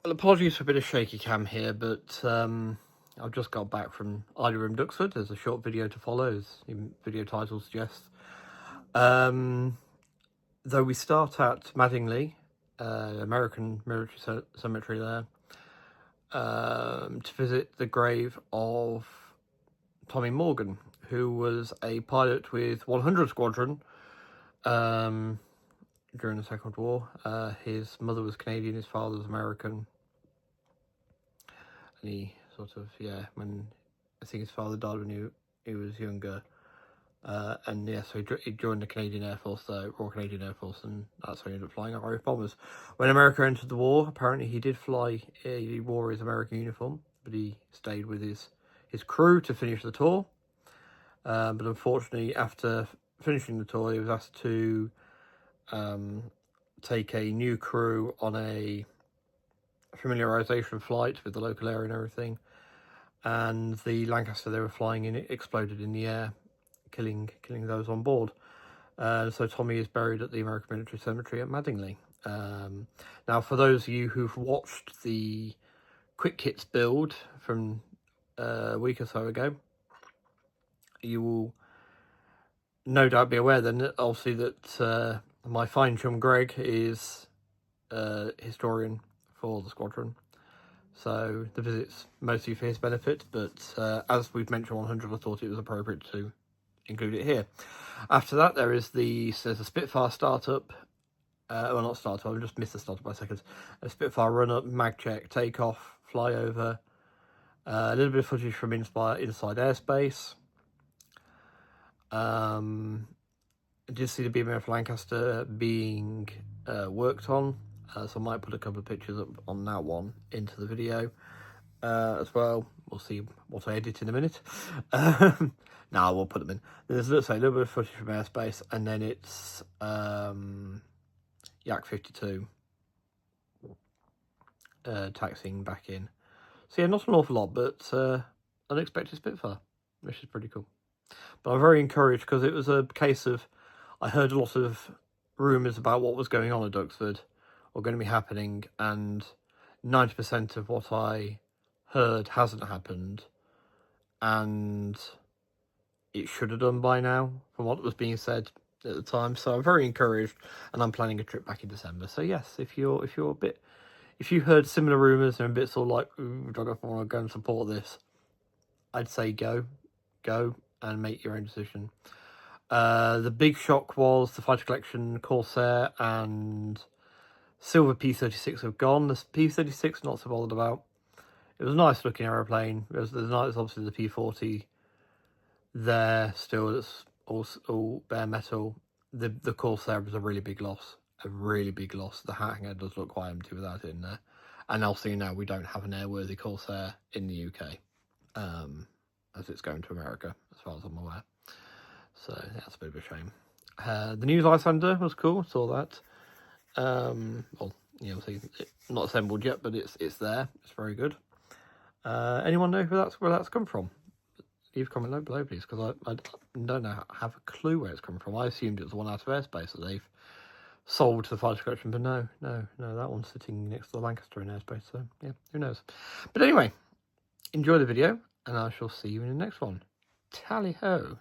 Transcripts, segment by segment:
Well, apologies for a bit of shaky cam here, but I've just got back from IWM Duxford. There's a short video to follow, as the video title suggests. Though we start at Mattingly, American military cemetery there, to visit the grave of Tommy Morgan, who was a pilot with 100 Squadron during the Second World War. His mother was Canadian, his father was American. And he sort of, when I think his father died when he was younger. And yeah, so he joined the Canadian Air Force, Royal Canadian Air Force, and that's how he ended up flying RAF bombers. When America entered the war, apparently he did fly, he wore his American uniform, but he stayed with his crew to finish the tour. But unfortunately, after finishing the tour, he was asked to take a new crew on a familiarization flight with the local area and everything, and the Lancaster they were flying in exploded in the air, killing those on board. So Tommy is buried at the American Military Cemetery at Mattingly. Now, for those of you who've watched the Quick Hits build from a week or so ago, you will no doubt be aware then, obviously, that my fine chum Greg is a historian for the squadron. So the visit's mostly for his benefit, but as we've mentioned 100, I thought it was appropriate to include it here. After that, there's a Spitfire startup. Well, not startup, I just missed the startup by seconds. A Spitfire run-up, mag check, takeoff, flyover. A little bit of footage from inside airspace. I did see the BMF Lancaster being worked on, so I might put a couple of pictures up on that one into the video as well. We'll see what I edit in a minute. Now we'll put them in. There's, let's say, a little bit of footage from airspace, and then it's Yak 52 taxiing back in. So yeah, not an awful lot, but unexpected Spitfire, which is pretty cool. But I'm very encouraged because it was a case of, I heard a lot of rumours about what was going on at Duxford or going to be happening, and 90% of what I heard hasn't happened, and it should have done by now from what was being said at the time. So I'm very encouraged, and I'm planning a trip back in December. So yes, if you heard similar rumours and a bit sort of like, ooh, I don't know if I want to go and support this, I'd say go and make your own decision. The big shock was the Fighter Collection Corsair and Silver P-36 have gone. The P-36 not so bothered about. It was a nice looking aeroplane. There's obviously the P-40 there still. It's all bare metal. The Corsair was a really big loss. The hangar does look quite empty without it in there. And also, we don't have an airworthy Corsair in the UK, as it's going to America, as far as I'm aware. So that's a bit of a shame. The new Lysander was cool. Saw that. Well, obviously not assembled yet, but it's there. It's very good. Anyone know where that's come from? Leave a comment below, please, because I don't have a clue where it's coming from. I assumed it was the one out of airspace that they've sold to the Fighter Collection, but no, that one's sitting next to the Lancaster in airspace. So yeah, who knows? But anyway, enjoy the video, and I shall see you in the next one. Tally ho!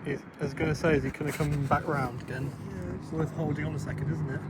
I was going to say, is he going to come back round again? It's worth holding on a second, isn't it?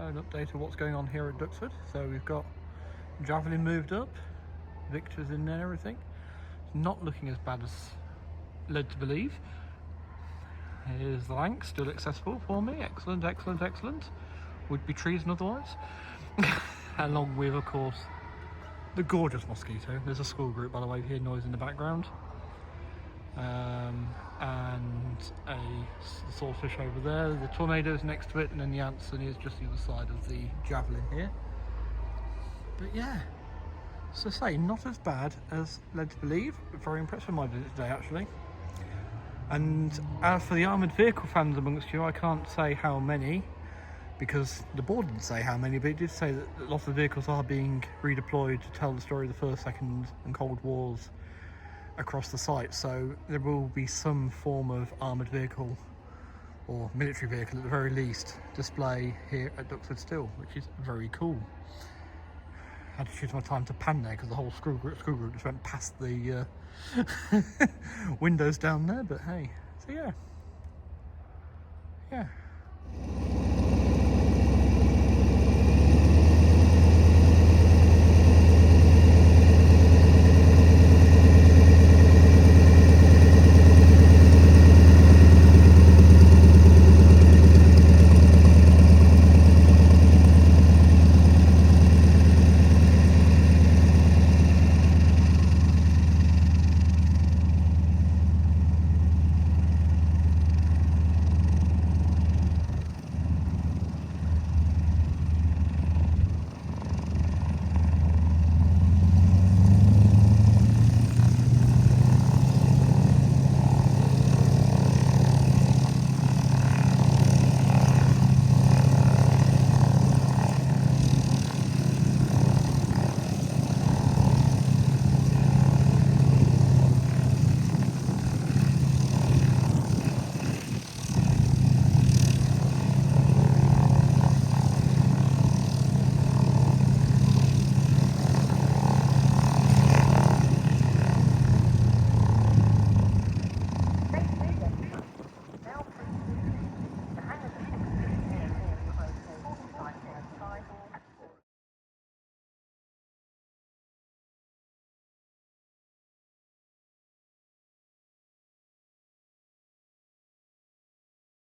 An update of what's going on here at Duxford. So we've got Javelin moved up, Victor's in there and everything. It's not looking as bad as led to believe. Here's the Lanc, still accessible for me. Excellent, excellent, excellent. Would be treason otherwise. Along with, of course, the gorgeous mosquito. There's a school group, by the way, hear noise in the background. And a swordfish over there. The tornado's next to it, and then the Anson is just the other side of the Javelin here. But yeah, so say, not as bad as led to believe. Very impressed with my visit today, actually. And as for the armoured vehicle fans amongst you, I can't say how many, because the board didn't say how many, but it did say that a lot of the vehicles are being redeployed to tell the story of the First, Second and Cold Wars across the site. So there will be some form of armoured vehicle or military vehicle at the very least display here at Duxford still, which is very cool. I had to choose my time to pan there because the whole school group just went past the windows down there, but hey, so yeah.